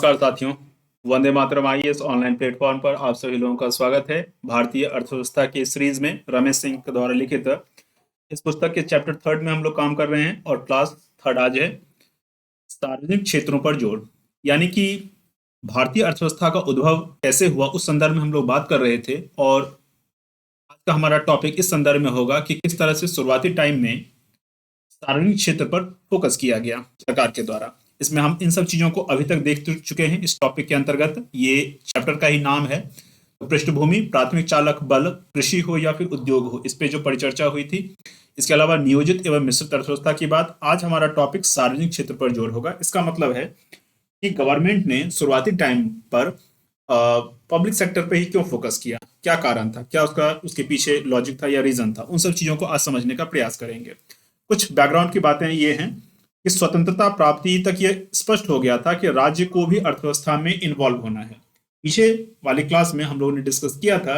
नमस्कार साथियों। Vande Mataram IAS online platform पर आप सभी लोगों का स्वागत है। भारतीय अर्थव्यवस्था की सीरीज में रमेश सिंह के द्वारा लिखित इस पुस्तक के चैप्टर थर्ड में हम लोग काम कर रहे हैं और क्लास थर्ड आज है सार्वजनिक क्षेत्रों पर जोर। यानी कि भारतीय अर्थव्यवस्था का उद्भव कैसे हुआ उस संदर्भ में हम लोग बात कर रहे थे और आज का हमारा टॉपिक इस संदर्भ में होगा कि किस तरह से शुरुआती टाइम में सार्वजनिक क्षेत्र पर फोकस किया गया सरकार के द्वारा। इसमें हम इन सब चीजों को अभी तक देख चुके हैं। इस टॉपिक के अंतर्गत ये चैप्टर का ही नाम है पृष्ठभूमि, प्राथमिक चालक बल, कृषि हो या फिर उद्योग हो, इस पे जो परिचर्चा हुई थी। इसके अलावा नियोजित एवं मिश्रित अर्थव्यवस्था की बात। आज हमारा टॉपिक सार्वजनिक क्षेत्र पर जोर होगा। इसका मतलब है कि गवर्नमेंट ने शुरुआती टाइम पर पब्लिक सेक्टर पे ही क्यों फोकस किया, क्या कारण था, क्या उसके पीछे लॉजिक था या रीजन था, उन सब चीजों को आज समझने का प्रयास करेंगे। कुछ बैकग्राउंड की बातें ये हैं कि स्वतंत्रता प्राप्ति तक ये स्पष्ट हो गया था कि राज्य को भी अर्थव्यवस्था में इन्वॉल्व होना है। पीछे वाली क्लास में हम लोगों ने डिस्कस किया था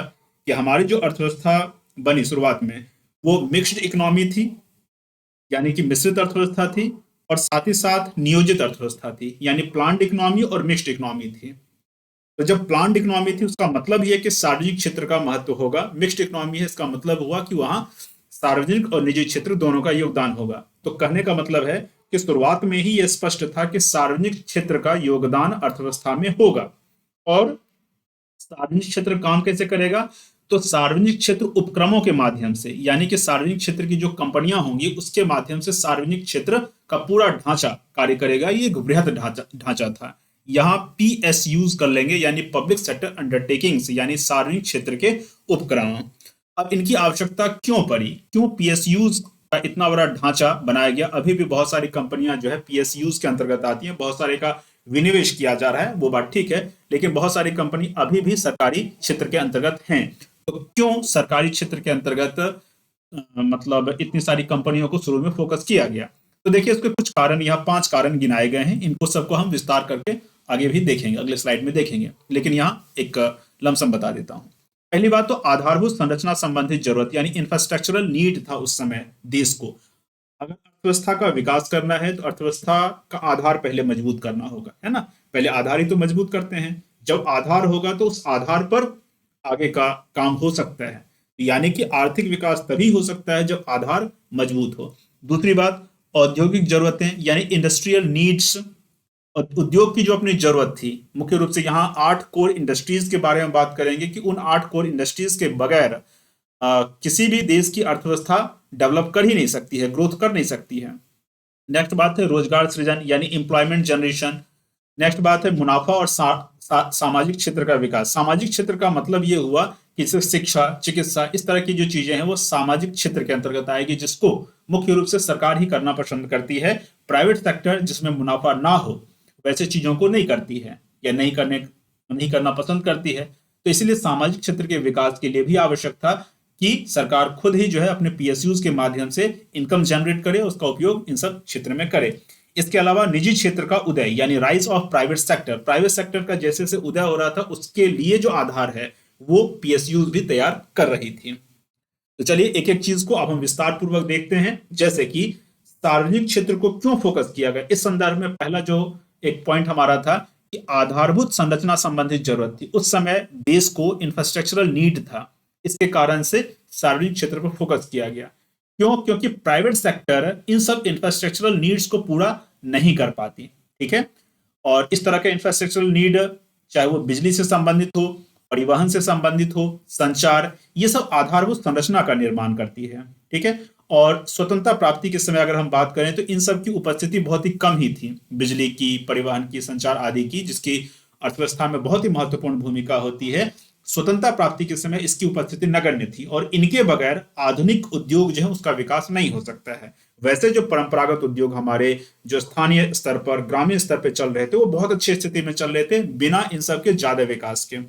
कि हमारी जो अर्थव्यवस्था बनी शुरुआत में वो मिक्स्ड इकोनॉमी थी, यानी कि मिश्रित अर्थव्यवस्था थी, और साथ ही साथ नियोजित अर्थव्यवस्था थी, यानी प्लान्ड इकोनॉमी और मिक्स्ड इकोनॉमी थी। तो जब प्लान्ड इकोनॉमी थी उसका मतलब यह कि सार्वजनिक क्षेत्र का महत्व होगा। मिक्स्ड इकोनॉमी है, इसका मतलब हुआ कि वहां सार्वजनिक और निजी क्षेत्र दोनों का योगदान होगा। तो कहने का मतलब है कि शुरुआत में ही यह स्पष्ट था कि सार्वजनिक क्षेत्र का योगदान अर्थव्यवस्था में होगा। और सार्वजनिक क्षेत्र काम कैसे करेगा? तो सार्वजनिक क्षेत्र उपक्रमों के माध्यम से, यानी कि सार्वजनिक क्षेत्र की जो कंपनियां होंगी उसके माध्यम से सार्वजनिक क्षेत्र का पूरा ढांचा कार्य करेगा। ये एक बृहद ढांचा था। यहाँ PSUs कर लेंगे, यानी पब्लिक सेक्टर अंडरटेकिंग्स, यानी सार्वजनिक क्षेत्र के उपक्रम। अब इनकी आवश्यकता क्यों पड़ी, क्यों PSUs का इतना बड़ा ढांचा बनाया गया? अभी भी बहुत सारी कंपनियां जो है PSUs के अंतर्गत आती हैं, बहुत सारे का विनिवेश किया जा रहा है, वो बात ठीक है, लेकिन बहुत सारी कंपनी अभी भी सरकारी क्षेत्र के अंतर्गत हैं। तो क्यों सरकारी क्षेत्र के अंतर्गत मतलब इतनी सारी कंपनियों को शुरू में फोकस किया गया? तो देखिए इसके कुछ कारण, यहाँ 5 कारण गिनाए गए हैं। इनको सबको हम विस्तार करके आगे भी देखेंगे, अगले स्लाइड में देखेंगे, लेकिन यहाँ एक लमसम बता देता हूँ। पहली बात तो आधारभूत संरचना संबंधित जरूरत, यानी इंफ्रास्ट्रक्चरल नीड था उस समय देश को। अगर अर्थव्यवस्था का विकास करना है तो अर्थव्यवस्था का आधार पहले मजबूत करना होगा, है ना। पहले आधार ही तो मजबूत करते हैं। जब आधार होगा तो उस आधार पर आगे का काम हो सकता है। यानी कि आर्थिक विकास तभी हो सकता है जब आधार मजबूत हो। दूसरी बात, औद्योगिक जरूरतें, यानी इंडस्ट्रियल नीड्स। उद्योग की जो अपनी जरूरत थी, मुख्य रूप से यहाँ 8 कोर इंडस्ट्रीज के बारे में बात करेंगे कि उन 8 कोर इंडस्ट्रीज के बगैर किसी भी देश की अर्थव्यवस्था डेवलप कर ही नहीं सकती है, ग्रोथ कर नहीं सकती है। नेक्स्ट बात है रोजगार सृजन, यानी एम्प्लॉयमेंट जनरेशन। नेक्स्ट बात है मुनाफा और सामाजिक क्षेत्र का विकास। सामाजिक क्षेत्र का मतलब ये हुआ कि शिक्षा, चिकित्सा, इस तरह की जो चीजें हैं वो सामाजिक क्षेत्र के अंतर्गत आएगी, जिसको मुख्य रूप से सरकार ही करना पसंद करती है। प्राइवेट सेक्टर जिसमें मुनाफा ना हो वैसे चीजों को नहीं करती है या नहीं करना पसंद करती है। तो इसलिए सामाजिक क्षेत्र के विकास के लिए भी आवश्यक था कि सरकार खुद ही जो है अपने PSUs के माध्यम से इनकम जनरेट करे, उसका उपयोग इन सब क्षेत्र में करे। इसके अलावा निजी क्षेत्र का उदय, यानी rise of private sector. Private sector का जैसे से उदय हो रहा था उसके लिए जो आधार है वो PSUs भी तैयार कर रही थी। तो चलिए एक एक चीज को अब हम विस्तार पूर्वक देखते हैं। जैसे कि सार्वजनिक क्षेत्र को क्यों फोकस किया गया, इस संदर्भ में पहला जो एक पॉइंट हमारा था कि आधारभूत संरचना संबंधित जरूरत थी। उस समय देश को इंफ्रास्ट्रक्चरल नीड था, इसके कारण से सार्वजनिक क्षेत्र पर फोकस किया गया। क्यों? क्योंकि प्राइवेट सेक्टर इन सब इंफ्रास्ट्रक्चरल नीड्स को पूरा नहीं कर पाती, ठीक है। और इस तरह का इंफ्रास्ट्रक्चरल नीड, चाहे वो बिजली से संबंधित हो, परिवहन से संबंधित हो, संचार, ये सब आधारभूत संरचना का निर्माण करती है, ठीक है। और स्वतंत्रता प्राप्ति के समय अगर हम बात करें तो इन सब की उपस्थिति बहुत ही कम ही थी, बिजली की, परिवहन की, संचार आदि की, जिसकी अर्थव्यवस्था में बहुत ही महत्वपूर्ण भूमिका होती है। स्वतंत्रता प्राप्ति के समय इसकी उपस्थिति नगण्य थी और इनके बगैर आधुनिक उद्योग जो है उसका विकास नहीं हो सकता है। वैसे जो परंपरागत उद्योग हमारे जो स्थानीय स्तर पर, ग्रामीण स्तर पर चल रहे थे वो बहुत अच्छी स्थिति में चल रहे थे बिना इन सब के ज्यादा विकास के।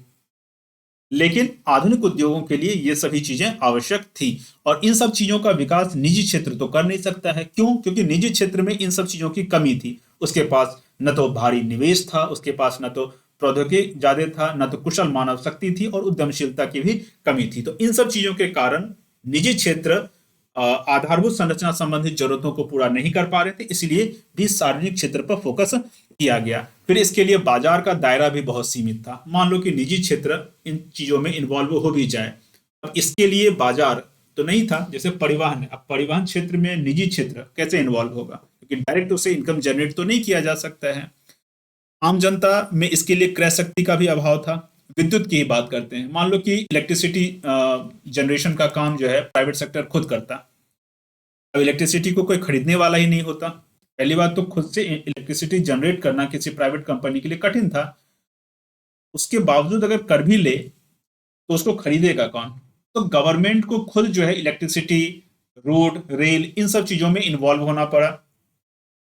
लेकिन आधुनिक उद्योगों के लिए ये सभी चीजें आवश्यक थी और इन सब चीजों का विकास निजी क्षेत्र तो कर नहीं सकता है। क्यों? क्योंकि निजी क्षेत्र में इन सब चीजों की कमी थी। उसके पास न तो भारी निवेश था, उसके पास न तो प्रौद्योगिकी ज्यादा था, न तो कुशल मानव शक्ति थी और उद्यमशीलता की भी कमी थी। तो इन सब चीजों के कारण निजी क्षेत्र आधारभूत संरचना संबंधित जरूरतों को पूरा नहीं कर पा रहे थे, इसलिए भी सार्वजनिक क्षेत्र पर फोकस किया गया। फिर इसके लिए बाजार का दायरा भी बहुत सीमित था। मान लो कि निजी क्षेत्र इन चीजों में इन्वॉल्व हो भी जाए, अब इसके लिए बाजार तो नहीं था, जैसे परिवहन है। अब परिवहन क्षेत्र में निजी क्षेत्र कैसे इन्वॉल्व होगा, क्योंकि डायरेक्ट उसे इनकम जनरेट तो नहीं किया जा सकता है। आम जनता में इसके लिए क्रय शक्ति का भी अभाव था। विद्युत की ही बात करते हैं, मान लो कि इलेक्ट्रिसिटी जनरेशन का काम जो है प्राइवेट सेक्टर खुद करता। अब इलेक्ट्रिसिटी को कोई खरीदने वाला ही नहीं होता। पहली बात तो खुद से इलेक्ट्रिसिटी जनरेट करना किसी प्राइवेट कंपनी के लिए कठिन था। उसके बावजूद अगर कर भी ले तो उसको खरीदेगा कौन? तो गवर्नमेंट को खुद जो है इलेक्ट्रिसिटी, रोड, रेल, इन सब चीजों में इन्वॉल्व होना पड़ा,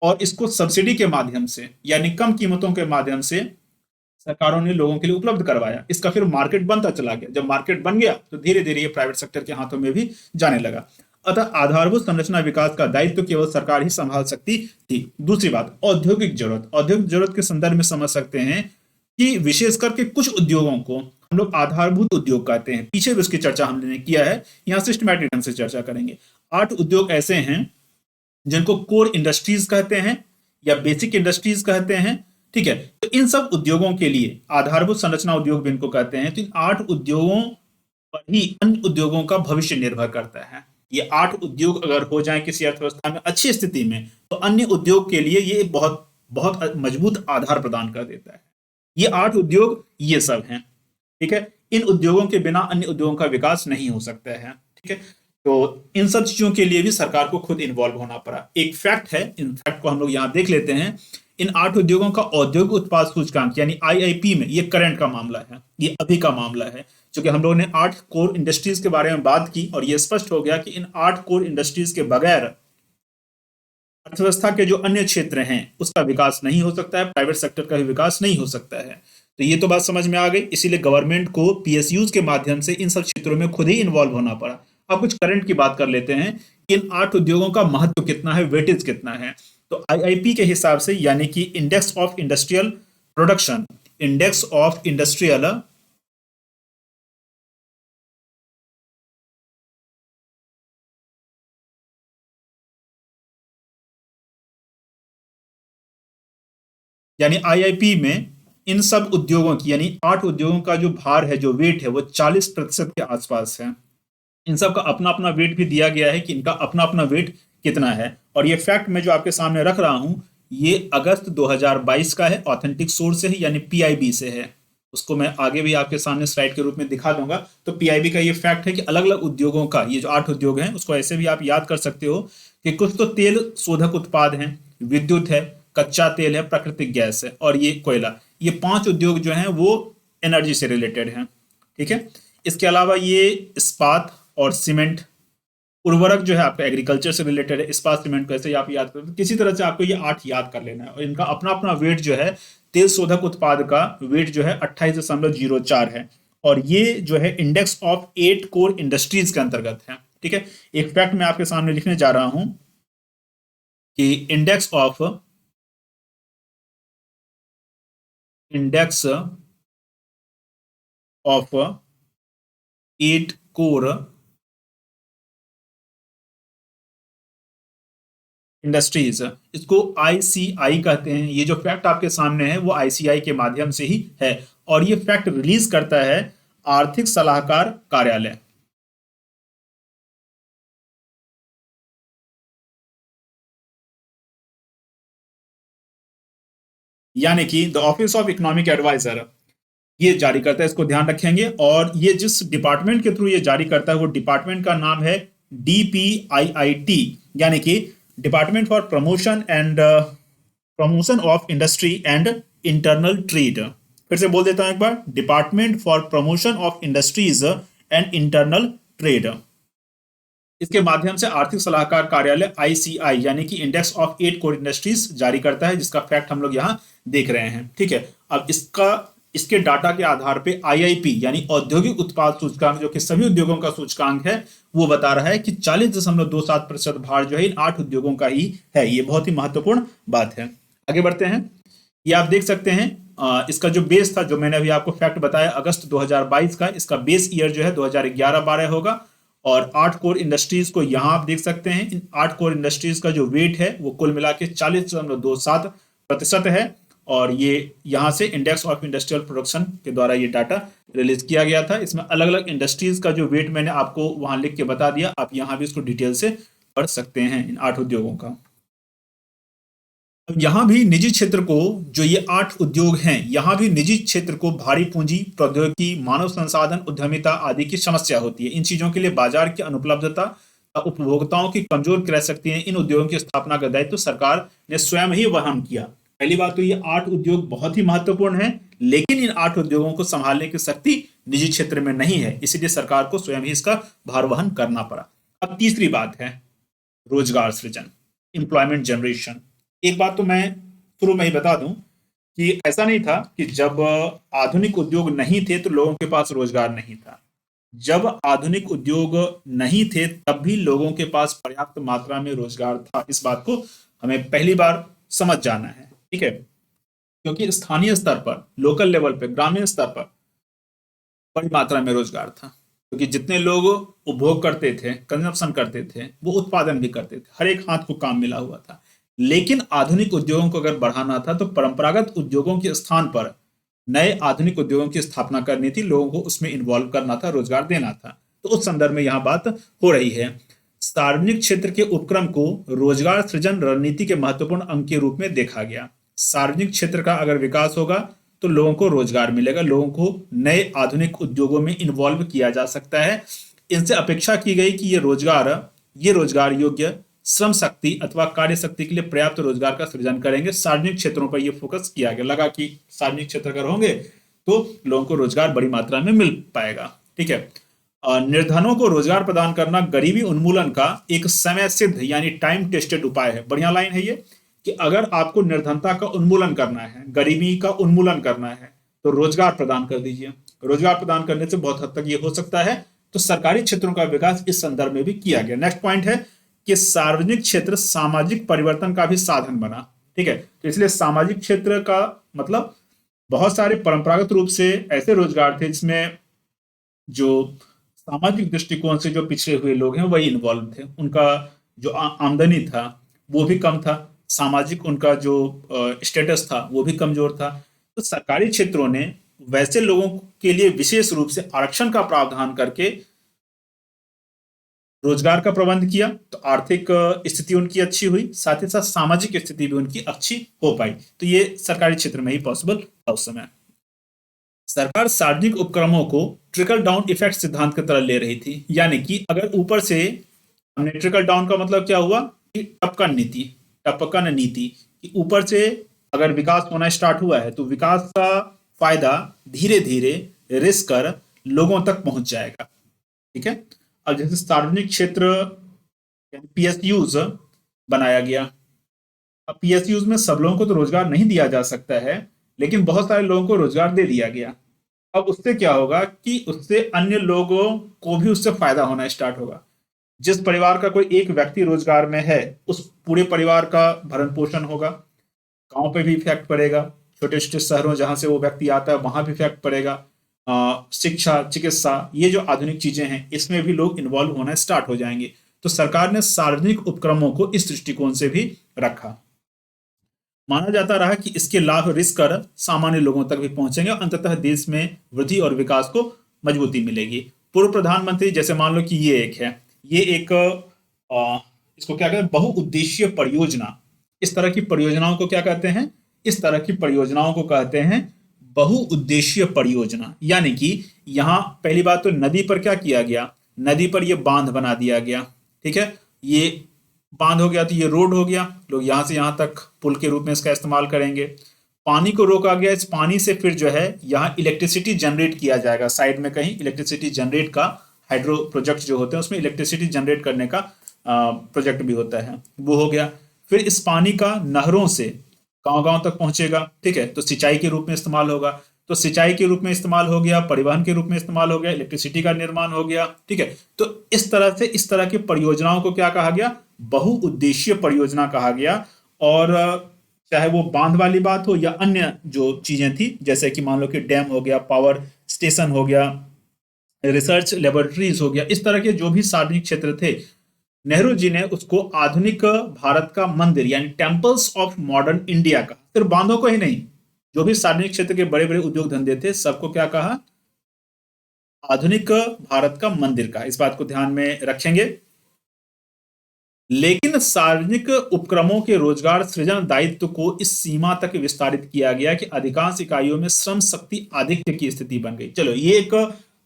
और इसको सब्सिडी के माध्यम से यानी कम कीमतों के माध्यम से सरकारों ने लोगों के लिए उपलब्ध करवाया। इसका फिर मार्केट बनता चला गया। जब मार्केट बन गया तो धीरे धीरे ये प्राइवेट सेक्टर के हाथों में भी जाने लगा। अतः आधारभूत संरचना विकास का दायित्व तो केवल सरकार ही संभाल सकती थी। दूसरी बात, औद्योगिक जरूरत। औद्योगिक जरूरत के संदर्भ में समझ सकते हैं कि विशेष करके कुछ उद्योगों को हम लोग आधारभूत उद्योग कहते हैं। पीछे भी उसकी चर्चा हमने किया है, यहाँ सिस्टमैटिक ढंग से चर्चा करेंगे। 8 उद्योग ऐसे हैं जिनको कोर इंडस्ट्रीज कहते हैं या बेसिक इंडस्ट्रीज कहते हैं। ठीक है, तो इन सब उद्योगों के लिए आधारभूत संरचना उद्योग भी इनको कहते हैं। तो इन 8 उद्योगों पर ही अन्य उद्योगों का भविष्य निर्भर करता है। ये 8 उद्योग अगर हो जाए किसी अर्थव्यवस्था में अच्छी स्थिति में, तो अन्य उद्योग के लिए ये बहुत बहुत मजबूत आधार प्रदान कर देता है। ये 8 उद्योग ये सब हैं। ठीक है, इन उद्योगों के बिना अन्य उद्योगों का विकास नहीं हो सकता है। ठीक है, तो इन सब चीजों के लिए भी सरकार को खुद इन्वॉल्व होना पड़ा। एक फैक्ट है, इन फैक्ट को हम लोग यहाँ देख लेते हैं। इन 8 उद्योगों का औद्योगिक उत्पाद सूचकांक यानी आईआईपी में, ये करंट का मामला है, ये अभी का मामला है। क्योंकि हम लोगों ने 8 कोर इंडस्ट्रीज के बारे में बात की और ये स्पष्ट हो गया कि इन 8 कोर इंडस्ट्रीज के बगैर अर्थव्यवस्था के जो अन्य क्षेत्र हैं उसका विकास नहीं हो सकता है, प्राइवेट सेक्टर का भी विकास नहीं हो सकता है। तो ये तो बात समझ में आ गई। इसीलिए गवर्नमेंट को पीएसयूज के माध्यम से इन सब क्षेत्रों में खुद ही इन्वॉल्व होना पड़ा। अब कुछ करंट की बात कर लेते हैं कि इन 8 उद्योगों का महत्व कितना है, वेटेज कितना है। तो आईआईपी के हिसाब से, यानी कि index of industrial production, index of industrial यानी आईआईपी में इन सब उद्योगों की यानी 8 उद्योगों का जो भार है, जो वेट है, वो 40% के आसपास है। इन सब का अपना अपना वेट भी दिया गया है कि इनका अपना अपना वेट कितना है। और ये फैक्ट मैं जो आपके सामने रख रहा हूं, ये अगस्त 2022 का है, ऑथेंटिक सोर्स से है यानी पीआईबी से है। उसको मैं आगे भी आपके सामने स्लाइड के रूप में दिखा दूंगा। तो पीआईबी का ये फैक्ट है कि अलग अलग उद्योगों का, ये जो 8 उद्योग हैं, उसको ऐसे भी आप याद कर सकते हो कि कुछ तो तेल शोधक उत्पाद हैं, विद्युत है, कच्चा तेल है, प्राकृतिक गैस है, और ये कोयला। ये 5 उद्योग जो हैं वो एनर्जी से रिलेटेड हैं। ठीक है, इसके अलावा ये इस्पात और सीमेंट, उर्वरक जो है आपका एग्रीकल्चर से रिलेटेड है। इस्पात, सीमेंट को ऐसे ही आप याद करो। तो किसी तरह से आपको ये 8 याद कर लेना है। और इनका अपना अपना वेट जो है, तेल शोधक उत्पाद का वेट जो है 28.04 है। और ये जो है इंडेक्स ऑफ 8 कोर इंडस्ट्रीज के अंतर्गत है। ठीक है, एक फैक्ट मैं आपके सामने लिखने जा रहा हूं कि index of of 8 core industries, इसको आईसीआई कहते हैं। ये जो फैक्ट आपके सामने है वो आईसीआई के माध्यम से ही है। और ये फैक्ट रिलीज करता है आर्थिक सलाहकार कार्यालय। यानी कि the office of economic adviser ये जारी करता है, इसको ध्यान रखेंगे। और ये जिस डिपार्टमेंट के थ्रू ये जारी करता है वो डिपार्टमेंट का नाम है डीपीआईआईटी, यानी कि department for promotion of industry and internal trade. फिर से बोल देता हूं एक बार, department for promotion of industries and internal trade. इसके माध्यम से आर्थिक सलाहकार कार्यालय आईसीआई यानी कि इंडेक्स ऑफ 8 कोर इंडस्ट्रीज जारी करता है, जिसका फैक्ट हम लोग यहां देख रहे हैं। ठीक है, अब इसके डाटा के आधार पे आईआईपी यानी औद्योगिक उत्पाद सूचकांक, जो कि सभी उद्योगों का सूचकांक है, वो बता रहा है कि 40.27% भार जो है इन 8 उद्योगों का ही है। ये बहुत ही महत्वपूर्ण बात है। आगे बढ़ते हैं। ये आप देख सकते हैं, इसका जो बेस था, जो मैंने अभी आपको फैक्ट बताया अगस्त 2022 का, इसका बेस ईयर जो है 2011-12 होगा। और 8 कोर इंडस्ट्रीज को यहां आप देख सकते हैं। इन 8 कोर इंडस्ट्रीज का जो वेट है वो कुल मिला के 40.27% है। और ये यहाँ से इंडेक्स ऑफ इंडस्ट्रियल प्रोडक्शन के द्वारा ये डाटा रिलीज किया गया था। इसमें अलग अलग इंडस्ट्रीज का जो वेट मैंने आपको वहां लिख के बता दिया, आप यहाँ भी इसको डिटेल से पढ़ सकते हैं इन 8 उद्योगों का। अब यहाँ भी निजी क्षेत्र को, जो ये 8 उद्योग हैं, यहाँ भी निजी क्षेत्र को भारी पूंजी, प्रौद्योगिकी, मानव संसाधन, उद्यमिता आदि की समस्या होती है। इन चीजों के लिए बाजार की अनुपलब्धता, उपभोक्ताओं की कमजोर क्रय शक्ति है। इन उद्योगों की स्थापना का दायित्व सरकार ने स्वयं ही वहन किया। पहली बात तो ये 8 उद्योग बहुत ही महत्वपूर्ण है, लेकिन इन 8 उद्योगों को संभालने की शक्ति निजी क्षेत्र में नहीं है, इसलिए सरकार को स्वयं ही इसका भार वहन करना पड़ा। अब तीसरी बात है रोजगार सृजन, एम्प्लॉयमेंट जनरेशन। एक बात तो मैं शुरू में ही बता दूं कि ऐसा नहीं था कि जब आधुनिक उद्योग नहीं थे तो लोगों के पास रोजगार नहीं था। जब आधुनिक उद्योग नहीं थे तब भी लोगों के पास पर्याप्त मात्रा में रोजगार था। इस बात को हमें पहली बार समझ जाना है, ठीक है, क्योंकि स्थानीय स्तर पर, लोकल लेवल पे, ग्रामीण स्तर पर बड़ी मात्रा में रोजगार था, क्योंकि जितने लोग उपभोग करते थे, कंजप्शन करते थे, वो उत्पादन भी करते थे, हर एक हाथ को काम मिला हुआ था। लेकिन आधुनिक उद्योगों को अगर बढ़ाना था तो परंपरागत उद्योगों के स्थान पर नए आधुनिक उद्योगों की स्थापना करनी थी, लोगों को उसमें इन्वॉल्व करना था, रोजगार देना था। तो उस संदर्भ में यहां बात हो रही है। सार्वजनिक क्षेत्र के उपक्रम को रोजगार सृजन रणनीति के महत्वपूर्ण अंग के रूप में देखा गया। सार्वजनिक क्षेत्र का अगर विकास होगा तो लोगों को रोजगार मिलेगा, लोगों को नए आधुनिक उद्योगों में इन्वॉल्व किया जा सकता है। इनसे अपेक्षा की गई कि ये रोजगार योग्य श्रम शक्ति अथवा कार्य शक्ति के लिए पर्याप्त रोजगार का सृजन करेंगे। सार्वजनिक क्षेत्रों पर यह फोकस किया गया, लगा कि सार्वजनिक क्षेत्र अगर होंगे तो लोगों को रोजगार बड़ी मात्रा में मिल पाएगा, ठीक है। निर्धनों को रोजगार प्रदान करना गरीबी उन्मूलन का एक समय सिद्ध यानी टाइम टेस्टेड उपाय है। बढ़िया लाइन है ये कि अगर आपको निर्धनता का उन्मूलन करना है, गरीबी का उन्मूलन करना है, तो रोजगार प्रदान कर दीजिए। रोजगार प्रदान करने से बहुत हद तक ये हो सकता है। तो सरकारी क्षेत्रों का विकास इस संदर्भ में भी किया गया। नेक्स्ट पॉइंट है कि सार्वजनिक क्षेत्र सामाजिक परिवर्तन का भी साधन बना, ठीक है। तो इसलिए सामाजिक क्षेत्र का मतलब बहुत सारे परंपरागत रूप से ऐसे रोजगार थे जिसमें जो सामाजिक दृष्टिकोण से जो पिछड़े हुए लोग हैं वही इन्वॉल्व थे। उनका जो आमदनी था वो भी कम था, सामाजिक उनका जो स्टेटस था वो भी कमजोर था। तो सरकारी क्षेत्रों ने वैसे लोगों के लिए विशेष रूप से आरक्षण का प्रावधान करके रोजगार का प्रबंध किया, तो आर्थिक स्थिति उनकी अच्छी हुई, साथ ही साथ सामाजिक स्थिति भी उनकी अच्छी हो पाई। तो ये सरकारी क्षेत्र में ही पॉसिबल था उस समय। सरकार सार्वजनिक उपक्रमों को ट्रिकल डाउन इफेक्ट सिद्धांत की तरह ले रही थी, यानी कि अगर ऊपर से, हमने ट्रिकल डाउन का मतलब क्या हुआ कि टपकन नीति कि ऊपर से अगर विकास होना स्टार्ट हुआ है तो विकास का फायदा धीरे धीरे रिस्क कर लोगों तक पहुंच जाएगा, ठीक है। अब जैसे सार्वजनिक क्षेत्र पीएसयूज बनाया गया। अब पीएसयूज में सब लोगों को तो रोजगार नहीं दिया जा सकता है, लेकिन बहुत सारे लोगों को रोजगार दे दिया गया। अब उससे क्या होगा कि उससे अन्य लोगों को भी उससे फायदा होना स्टार्ट होगा। जिस परिवार का कोई एक व्यक्ति रोजगार में है उस पूरे परिवार का भरण पोषण होगा। गांव पे भी इफेक्ट पड़ेगा, छोटे छोटे शहरों जहां से वो व्यक्ति आता है वहां भी इफेक्ट पड़ेगा। शिक्षा, चिकित्सा, ये जो आधुनिक चीजें हैं इसमें भी लोग इन्वॉल्व होना स्टार्ट हो जाएंगे। तो सरकार ने सार्वजनिक उपक्रमों को इस दृष्टिकोण से भी रखा। माना जाता रहा कि इसके लाभ रिस्क कर सामान्य लोगों तक भी पहुंचेंगे और अंततः देश में वृद्धि और विकास को मजबूती मिलेगी। पूर्व प्रधानमंत्री, जैसे मान लो कि ये एक इसको क्या कहते हैं, बहुउद्देशीय परियोजना। इस तरह की परियोजनाओं को क्या कहते हैं? इस तरह की परियोजनाओं को कहते हैं बहुउद्देशीय परियोजना। यानी कि यहां पहली बात तो नदी पर क्या किया गया, नदी पर यह बांध बना दिया गया, ठीक है। ये बांध हो गया तो ये रोड हो गया, लोग यहां से यहां तक पुल के रूप में इसका इस्तेमाल करेंगे। पानी को रोका गया, इस पानी से फिर जो है यहाँ इलेक्ट्रिसिटी जनरेट किया जाएगा। साइड में कहीं इलेक्ट्रिसिटी जनरेट का हाइड्रो प्रोजेक्ट जो होते हैं उसमें इलेक्ट्रिसिटी जनरेट करने का प्रोजेक्ट भी होता है, वो हो गया। फिर इस पानी का नहरों से गांव-गांव तक पहुंचेगा, ठीक है। तो सिंचाई के रूप में इस्तेमाल होगा, तो सिंचाई के रूप में इस्तेमाल हो गया, परिवहन के रूप में इस्तेमाल हो गया, इलेक्ट्रिसिटी का निर्माण हो गया, ठीक है। तो इस तरह से इस तरह की परियोजनाओं को क्या कहा गया? बहुउद्देशीय परियोजना कहा गया। और चाहे वो बांध वाली बात हो या अन्य जो चीजें थी, जैसे कि मान लो कि डैम हो गया, पावर स्टेशन हो गया, रिसर्च लेबोरेटरीज हो गया, इस तरह के जो भी सार्वजनिक क्षेत्र थे, नेहरू जी ने उसको आधुनिक भारत का मंदिर यानी टेम्पल्स ऑफ मॉडर्न इंडिया का, सिर्फ बांधों को ही नहीं, जो भी सार्वजनिक क्षेत्र के बड़े बड़े उद्योग धंधे थे सबको क्या कहा? आधुनिक भारत का मंदिर कहा। इस बात को ध्यान में रखेंगे। लेकिन सार्वजनिक उपक्रमों के रोजगार सृजन दायित्व को इस सीमा तक विस्तारित किया गया कि अधिकांश इकाइयों में श्रम शक्ति आधिक्य की स्थिति बन गई। चलो, ये एक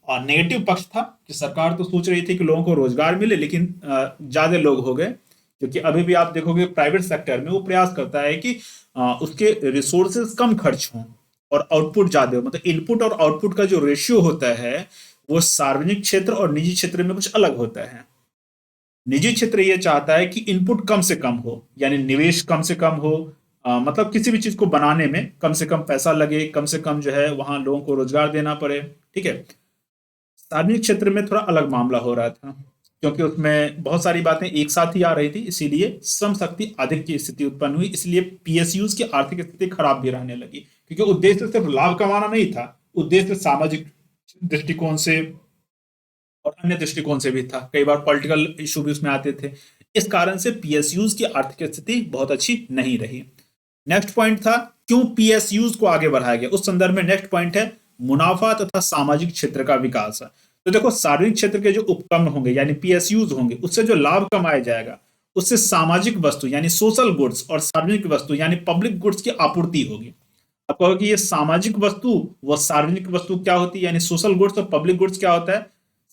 नेगेटिव पक्ष था कि सरकार तो सोच रही थी कि लोगों को रोजगार मिले, लेकिन ज्यादा लोग हो गए। क्योंकि अभी भी आप देखोगे प्राइवेट सेक्टर में वो प्रयास करता है कि उसके रिसोर्सेज कम खर्च हों और आउटपुट ज्यादा हो। मतलब इनपुट और आउटपुट का जो रेशियो होता है वो सार्वजनिक क्षेत्र और निजी क्षेत्र में कुछ अलग होता है। निजी क्षेत्र ये चाहता है कि इनपुट कम से कम हो, यानी निवेश कम से कम हो, मतलब किसी भी चीज को बनाने में कम से कम पैसा लगे, कम से कम जो है वहां लोगों को रोजगार देना पड़े। ठीक है। सार्वजनिक क्षेत्र में थोड़ा अलग मामला हो रहा था, क्योंकि उसमें बहुत सारी बातें एक साथ ही आ रही थी, इसीलिए श्रम शक्ति अधिक की स्थिति उत्पन्न हुई। इसलिए पीएसयूज की आर्थिक स्थिति खराब भी रहने लगी, क्योंकि उद्देश्य सिर्फ लाभ कमाना नहीं था, उद्देश्य सामाजिक दृष्टिकोण से और अन्य दृष्टिकोण से भी था। कई बार पॉलिटिकल इशू भी उसमें आते थे। इस कारण से पीएसयूज की आर्थिक स्थिति बहुत अच्छी नहीं रही। नेक्स्ट पॉइंट था क्यों पीएसयूज को आगे बढ़ाया गया। उस संदर्भ में नेक्स्ट पॉइंट है मुनाफा तथा सामाजिक क्षेत्र का विकास। तो देखो, सार्वजनिक क्षेत्र के जो उपक्रम होंगे यानी पीएसयूज होंगे, उससे जो लाभ कमाया जाएगा उससे सामाजिक वस्तु यानी सोशल गुड्स और सार्वजनिक वस्तु यानी पब्लिक गुड्स की आपूर्ति होगी। अब कहो कि ये सामाजिक वस्तु व सार्वजनिक वस्तु क्या होती है, यानी सोशल गुड्स और पब्लिक गुड्स क्या होता है।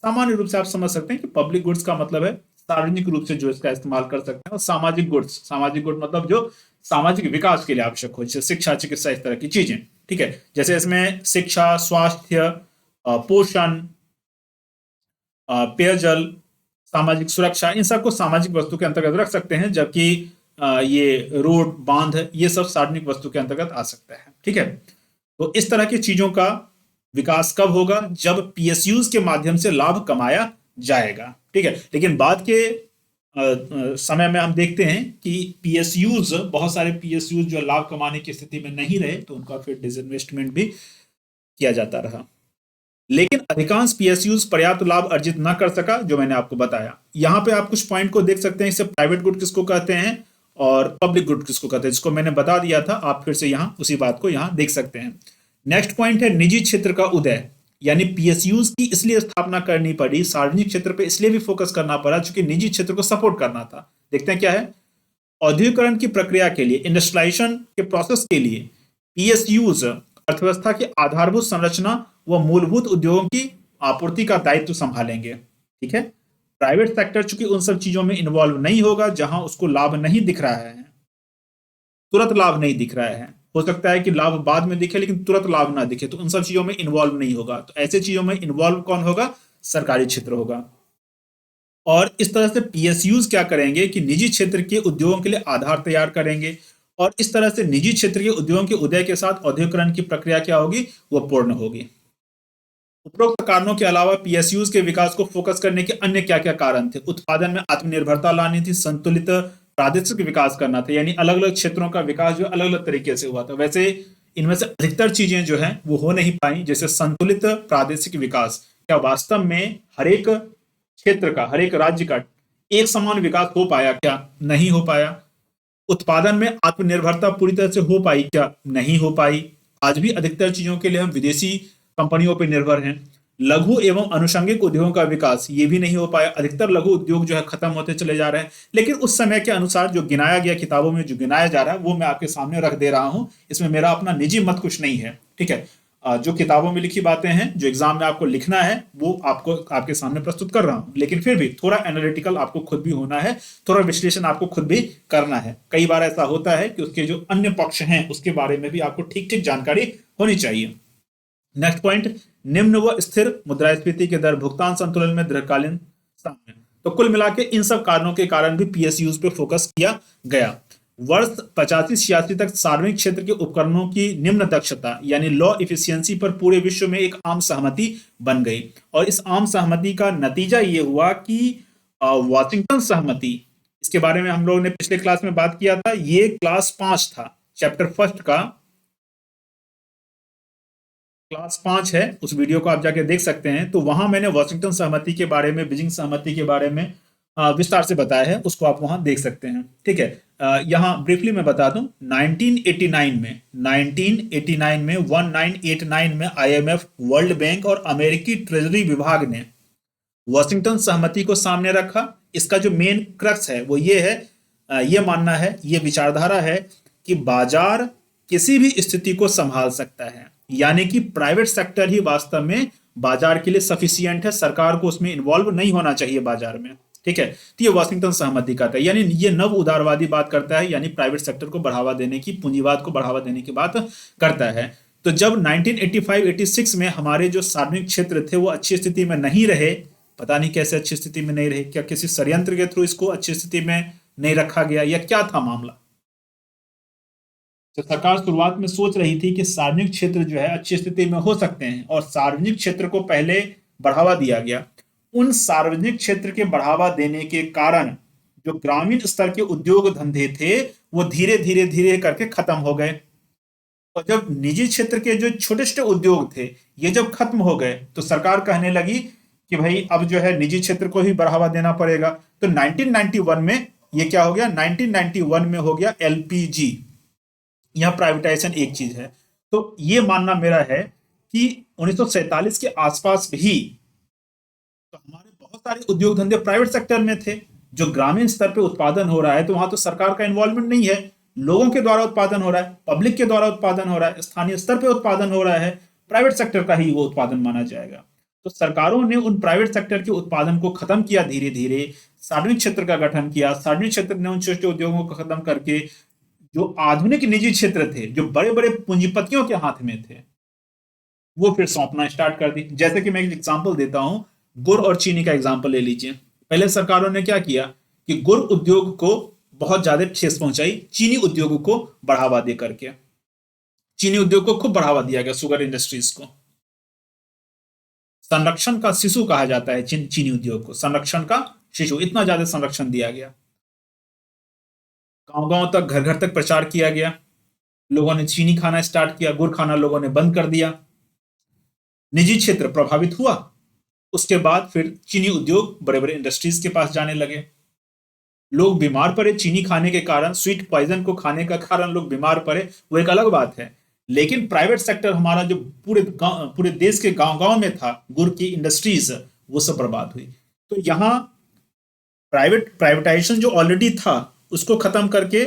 सामान्य रूप से आप समझ सकते हैं कि पब्लिक गुड्स का मतलब है सार्वजनिक रूप से जो इसका इस्तेमाल कर सकते हैं, और सामाजिक गुड्स मतलब जो सामाजिक विकास के लिए आवश्यक हो, जैसे शिक्षा, चिकित्सा, इस तरह की चीजें। ठीक है। जैसे इसमें शिक्षा, स्वास्थ्य, पोषण, पेयजल, सामाजिक सुरक्षा, इन सबको सामाजिक वस्तु के अंतर्गत रख सकते हैं, जबकि ये रोड, बांध, ये सब सार्वजनिक वस्तु के अंतर्गत आ सकता है। ठीक है। तो इस तरह की चीजों का विकास कब होगा? जब पीएसयूज के माध्यम से लाभ कमाया जाएगा। ठीक है। लेकिन बाद के समय में हम देखते हैं कि पीएसयूज, बहुत सारे पीएसयूज जो लाभ कमाने की स्थिति में नहीं रहे, तो उनका फिर डिसइन्वेस्टमेंट भी किया जाता रहा। लेकिन अधिकांश पीएसयूज पर्याप्त लाभ अर्जित न कर सका, जो मैंने आपको बताया। यहां पे आप कुछ पॉइंट को देख सकते हैं। इससे प्राइवेट गुड किसको कहते हैं और पब्लिक गुड किसको कहते हैं, जिसको मैंने बता दिया था। आप फिर से यहां उसी बात को यहां देख सकते हैं। नेक्स्ट पॉइंट है निजी क्षेत्र का उदय, यानी पीएसयूज की इसलिए स्थापना करनी पड़ी, सार्वजनिक क्षेत्र पे इसलिए भी फोकस करना पड़ा क्योंकि निजी क्षेत्र को सपोर्ट करना था। देखते हैं क्या है। औद्योगिकरण की प्रक्रिया के लिए, इंडस्ट्रियलाइजेशन के प्रोसेस के लिए पीएसयूज अर्थव्यवस्था की आधारभूत संरचना व मूलभूत उद्योगों की आपूर्ति का दायित्व संभालेंगे। ठीक है। प्राइवेट सेक्टर चूंकि उन सब चीजों में इन्वॉल्व नहीं होगा जहां उसको लाभ नहीं दिख रहा है, तुरंत लाभ नहीं दिख रहा है। हो सकता है कि लाभ बाद में दिखे लेकिन तुरंत लाभ ना दिखे, तो उन सब चीजों में इन्वॉल्व नहीं होगा। तो ऐसे चीजों में इन्वॉल्व कौन होगा? सरकारी क्षेत्र होगा। और इस तरह से पीएसयूज क्या करेंगे कि निजी क्षेत्र के उद्योगों के लिए आधार तैयार करेंगे, और इस तरह से निजी क्षेत्र के उद्योगों के उदय के साथ औद्योगिकरण की प्रक्रिया क्या होगी? वो पूर्ण होगी। उपरोक्त कारणों के अलावा पीएसयूज के विकास को फोकस करने के अन्य क्या क्या कारण थे? उत्पादन में आत्मनिर्भरता लानी थी, संतुलित प्रादेशिक विकास करना था, यानी अलग अलग क्षेत्रों का विकास जो अलग अलग तरीके से हुआ था। वैसे इनमें से अधिकतर चीजें जो हैं वो हो नहीं पाई, जैसे संतुलित प्रादेशिक विकास। क्या वास्तव में हर एक क्षेत्र का, हर एक राज्य का एक समान विकास हो पाया? क्या नहीं हो पाया। उत्पादन में आत्मनिर्भरता पूरी तरह से हो पाई? क्या नहीं हो पाई। आज भी अधिकतर चीजों के लिए हम विदेशी कंपनियों पर निर्भर हैं। लघु एवं अनुषंगिक उद्योगों का विकास, ये भी नहीं हो पाया। अधिकतर लघु उद्योग जो है खत्म होते चले जा रहे हैं। लेकिन उस समय के अनुसार जो गिनाया गया, किताबों में जो गिनाया जा रहा है, वो मैं आपके सामने रख दे रहा हूं। इसमें मेरा अपना निजी मत कुछ नहीं है। ठीक है। जो किताबों में लिखी बातें हैं, जो एग्जाम में आपको लिखना है, वो आपको आपके सामने प्रस्तुत कर रहा हूं। लेकिन फिर भी थोड़ा एनालिटिकल आपको खुद भी होना है, थोड़ा विश्लेषण आपको खुद भी करना है। कई बार ऐसा होता है कि उसके जो अन्य पक्ष हैं उसके बारे में भी आपको ठीक ठीक जानकारी होनी चाहिए। नेक्स्ट पॉइंट, निम्न व स्थिर मुद्रास्फीति के दर, भुगतान संतुलन में दीर्घकालीन साम्य। तो कुल मिला के इन सब कारणों के कारण भी पीएसयूज पे फोकस किया गया। वर्ष 85-86 तक सार्वजनिक क्षेत्र के उपकरणों की निम्न दक्षता यानी लो इफिशियंसी पर पूरे विश्व में एक आम सहमति बन गई। और इस आम सहमति का नतीजा ये हुआ कि वाशिंगटन सहमति, इसके बारे में हम लोगों ने पिछले क्लास में बात किया था। ये क्लास 5 था, चैप्टर फर्स्ट का क्लास 5 है। उस वीडियो को आप जाके देख सकते हैं। तो वहां मैंने वाशिंगटन सहमति के बारे में, बीजिंग सहमति के बारे में विस्तार से बताया है, उसको आप वहां देख सकते हैं। ठीक है, यहाँ ब्रीफली मैं बता दूं, 1989 में 1989 में आईएमएफ, वर्ल्ड बैंक और अमेरिकी ट्रेजरी विभाग ने वॉशिंगटन सहमति को सामने रखा। इसका जो मेन क्रक्स है वो ये है, ये मानना है, ये विचारधारा है कि बाजार किसी भी स्थिति को संभाल सकता है, यानी कि प्राइवेट सेक्टर ही वास्तव में बाजार के लिए सफिशियंट है, सरकार को उसमें इन्वॉल्व नहीं होना चाहिए बाजार में। ठीक है, तो ये वॉशिंगटन सहमति का था, यानी ये नव उदारवादी बात करता है, यानी प्राइवेट सेक्टर को बढ़ावा देने की, पूंजीवाद को बढ़ावा देने की बात करता है। तो जब 1985-86 में हमारे जो सार्वजनिक क्षेत्र थे वो अच्छी स्थिति में नहीं रहे, पता नहीं कैसे अच्छी स्थिति में नहीं रहे, क्या किसी षड्यंत्र के थ्रू इसको अच्छी स्थिति में नहीं रखा गया या क्या था मामला। तो सरकार शुरुआत में सोच रही थी कि सार्वजनिक क्षेत्र जो है अच्छी स्थिति में हो सकते हैं, और सार्वजनिक क्षेत्र को पहले बढ़ावा दिया गया। उन सार्वजनिक क्षेत्र के बढ़ावा देने के कारण जो ग्रामीण स्तर के उद्योग धंधे थे वो धीरे धीरे धीरे करके खत्म हो गए, और जब निजी क्षेत्र के जो छोटे छोटे उद्योग थे ये जब खत्म हो गए तो सरकार कहने लगी कि भाई अब जो है निजी क्षेत्र को ही बढ़ावा देना पड़ेगा। तो 1991 में ये क्या हो गया, 1991 में हो गया एलपीजी। यहां प्राइवेटाइजेशन एक चीज है। तो ये मानना मेरा है कि 1947 के आसपास भी तो हमारे बहुत सारे उद्योग धंधे प्राइवेट सेक्टर में थे। जो ग्रामीण स्तर पे उत्पादन हो रहा है तो वहां तो सरकार का इन्वॉल्वमेंट नहीं है, लोगों के द्वारा उत्पादन हो रहा है, पब्लिक के द्वारा उत्पादन हो रहा है, स्थानीय स्तर पे उत्पादन हो रहा है, प्राइवेट सेक्टर का ही वो उत्पादन माना जाएगा। तो सरकारों ने उन प्राइवेट सेक्टर के उत्पादन को खत्म किया, धीरे धीरे सार्वजनिक क्षेत्र का गठन किया। सार्वजनिक क्षेत्र ने उन छोटे उद्योगों को खत्म करके जो आधुनिक निजी क्षेत्र थे, जो बड़े बड़े पूंजीपतियों के हाथ में थे, वो फिर सौंपना स्टार्ट कर दी। जैसे कि मैं एक एग्जांपल देता हूं, गुड़ और चीनी का एग्जांपल ले लीजिए। पहले सरकारों ने क्या किया कि गुड़ उद्योग को बहुत ज्यादा ठेस पहुंचाई, चीनी उद्योग को बढ़ावा दे करके। चीनी उद्योग को खूब बढ़ावा दिया गया, शुगर इंडस्ट्रीज को। संरक्षण का शिशु कहा जाता है चीनी उद्योग को, संरक्षण का शिशु, इतना ज्यादा संरक्षण दिया गया। गांव गांव तक, घर घर तक प्रचार किया गया, लोगों ने चीनी खाना स्टार्ट किया, गुड़ खाना लोगों ने बंद कर दिया। निजी क्षेत्र प्रभावित हुआ, उसके बाद फिर चीनी उद्योग बड़े बड़े इंडस्ट्रीज के पास जाने लगे। लोग बीमार पड़े चीनी खाने के कारण, स्वीट पॉइजन को खाने का कारण लोग बीमार पड़े, वो एक अलग बात है। लेकिन प्राइवेट सेक्टर हमारा जो पूरे देश के गांव गांव में था, गुड़ की इंडस्ट्रीज, वो सब बर्बाद हुई। तो यहां प्राइवेटाइजेशन जो ऑलरेडी था उसको खत्म करके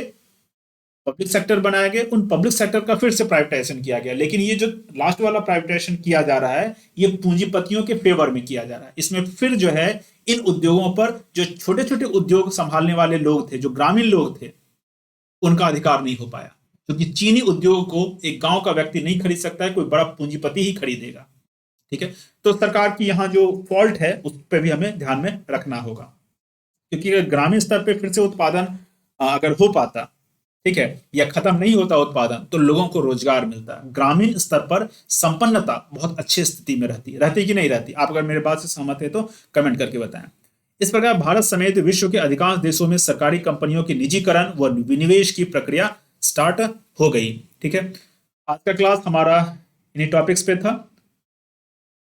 पब्लिक सेक्टर बनाया गया, उन पब्लिक सेक्टर का फिर से प्राइवेटाइजेशन किया गया। लेकिन ये जो लास्ट वाला प्राइवेटाइजेशन किया जा रहा है ये पूंजीपतियों के फेवर में किया जा रहा है। इसमें फिर जो है इन उद्योगों पर जो छोटे छोटे उद्योग संभालने वाले लोग थे, जो ग्रामीण लोग थे, उनका अधिकार नहीं हो पाया, क्योंकि चीनी उद्योग को एक गांव का व्यक्ति नहीं खरीद सकता है, कोई बड़ा पूंजीपति ही खरीदेगा। ठीक है, तो सरकार की यहाँ जो फॉल्ट है उस पर भी हमें ध्यान में रखना होगा, क्योंकि अगर ग्रामीण स्तर पर फिर से उत्पादन अगर हो पाता, ठीक है, या खत्म नहीं होता उत्पादन, तो लोगों को रोजगार मिलता। ग्रामीण स्तर पर संपन्नता बहुत अच्छी स्थिति में रहती कि नहीं रहती? आप अगर मेरे बात से सहमत है तो कमेंट करके बताएं। इस प्रकार भारत समेत विश्व के अधिकांश देशों में सरकारी कंपनियों के निजीकरण व विनिवेश की प्रक्रिया स्टार्ट हो गई। ठीक है, आज का क्लास हमारा इन्हीं टॉपिक्स पे था।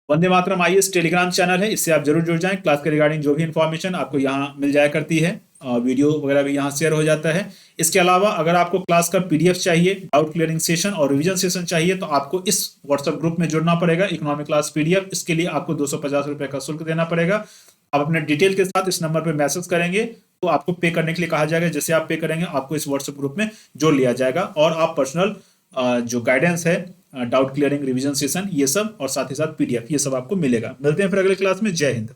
Vande Mataram IAS Telegram channel है, इससे आप जरूर जुड़ जाएं। क्लास के रिगार्डिंग जो भी इंफॉर्मेशन आपको यहाँ मिल जाया करती है, वीडियो वगैरह भी यहाँ शेयर हो जाता है। इसके अलावा अगर आपको क्लास का पीडीएफ चाहिए, डाउट क्लियरिंग सेशन और रिवीजन सेशन चाहिए, तो आपको इस व्हाट्सएप ग्रुप में जुड़ना पड़ेगा, इकोनॉमिक क्लास पीडीएफ। इसके लिए आपको 250 रुपए का शुल्क देना पड़ेगा। आप अपने डिटेल के साथ इस नंबर पर मैसेज करेंगे तो आपको पे करने के लिए कहा जाएगा। जैसे आप पे करेंगे आपको इस व्हाट्सएप ग्रुप में जोड़ लिया जाएगा, और आप पर्सनल जो गाइडेंस है, डाउट क्लियरिंग, रिवीजन सेशन, ये सब, और साथ ही साथ पीडीएफ, ये सब आपको मिलेगा। मिलते हैं फिर अगले क्लास में। जय हिंद।